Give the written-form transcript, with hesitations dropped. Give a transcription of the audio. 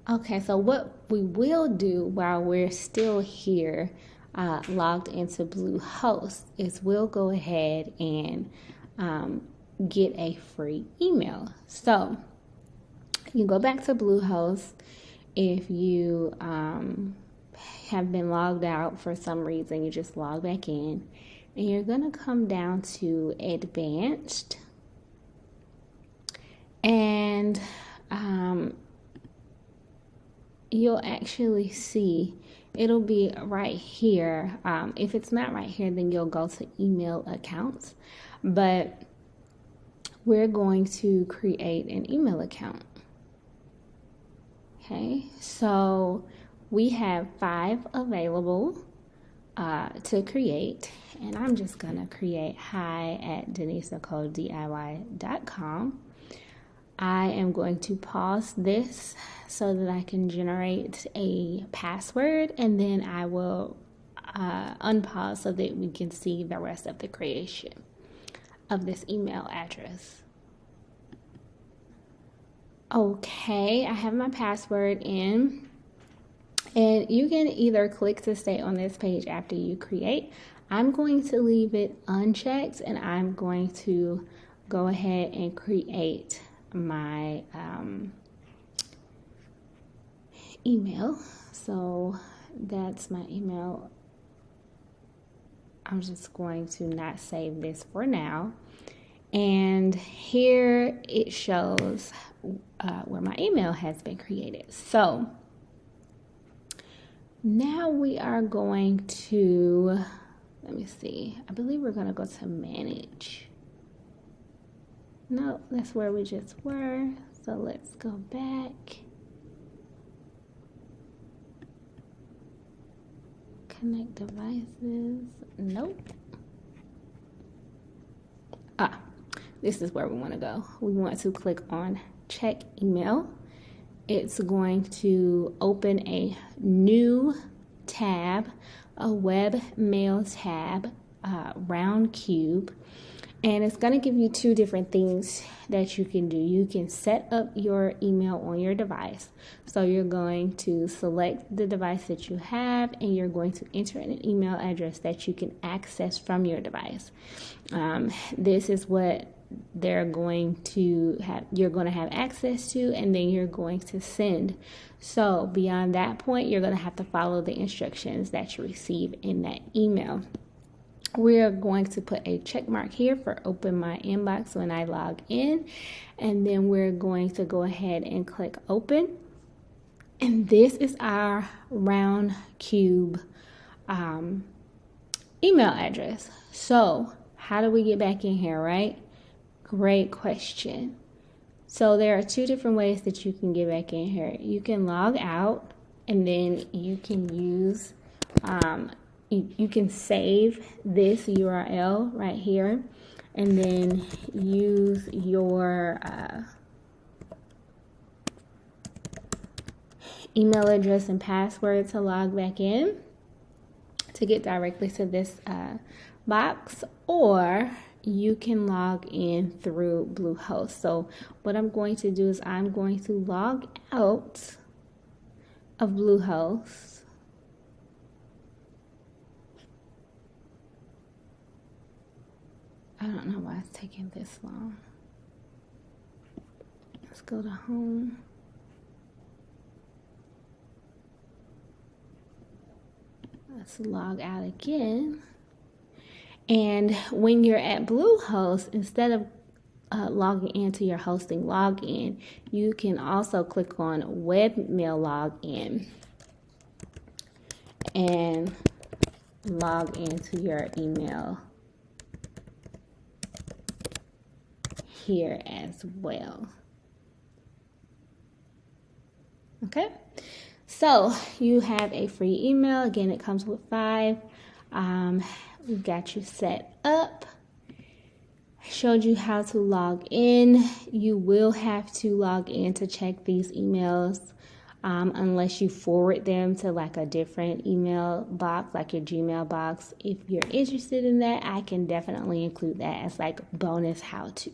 Okay, so what we will do while we're still here logged into Bluehost is we'll go ahead and get a free email. So you go back to Bluehost if you have been logged out for some reason, you just log back in, and you're going to come down to Advanced, and you'll actually see it'll be right here. If it's not right here, then you'll go to email accounts, but we're going to create an email account. Okay, so we have 5 available to create, and I'm just gonna create hi@DeniseNicoleDIY.com. I am going to pause this so that I can generate a password, and then I will unpause so that we can see the rest of the creation of this email address. Okay, I have my password in, and you can either click to stay on this page after you create. I'm going to leave it unchecked, and I'm going to go ahead and create my email. So that's my email. I'm just going to not save this for now. And here it shows where my email has been created. So now we are going to, let me see, I believe we're going to go to manage. No, that's where we just were. So let's go back. Connect devices. Nope. This is where we want to go. We want to click on check email. It's going to open a new tab, a webmail tab, Roundcube. And it's going to give you 2 different things that you can do. You can set up your email on your device. So you're going to select the device that you have, and you're going to enter an email address that you can access from your device. This is what you're going to have access to, and then you're going to send. So beyond that point, you're going to have to follow the instructions that you receive in that email. We're going to put a check mark here for open my inbox when I log in, and then we're going to go ahead and click open. And this is our Roundcube email address. So how do we get back in here, right? Great question. So there are 2 different ways that you can get back in here. You can log out, and then you can use you can save this URL right here, and then use your email address and password to log back in to get directly to this box, or you can log in through Bluehost. So what I'm going to do is I'm going to log out of Bluehost. I don't know why it's taking this long. Let's go to home. Let's log out again. And when you're at Bluehost, instead of logging into your hosting login, you can also click on webmail login and log into your email here as well. Okay, so you have a free email. Again, it comes with 5. We've got you set up, showed you how to log in. You will have to log in to check these emails unless you forward them to like a different email box, like your Gmail box. If you're interested in that, I can definitely include that as like bonus how to.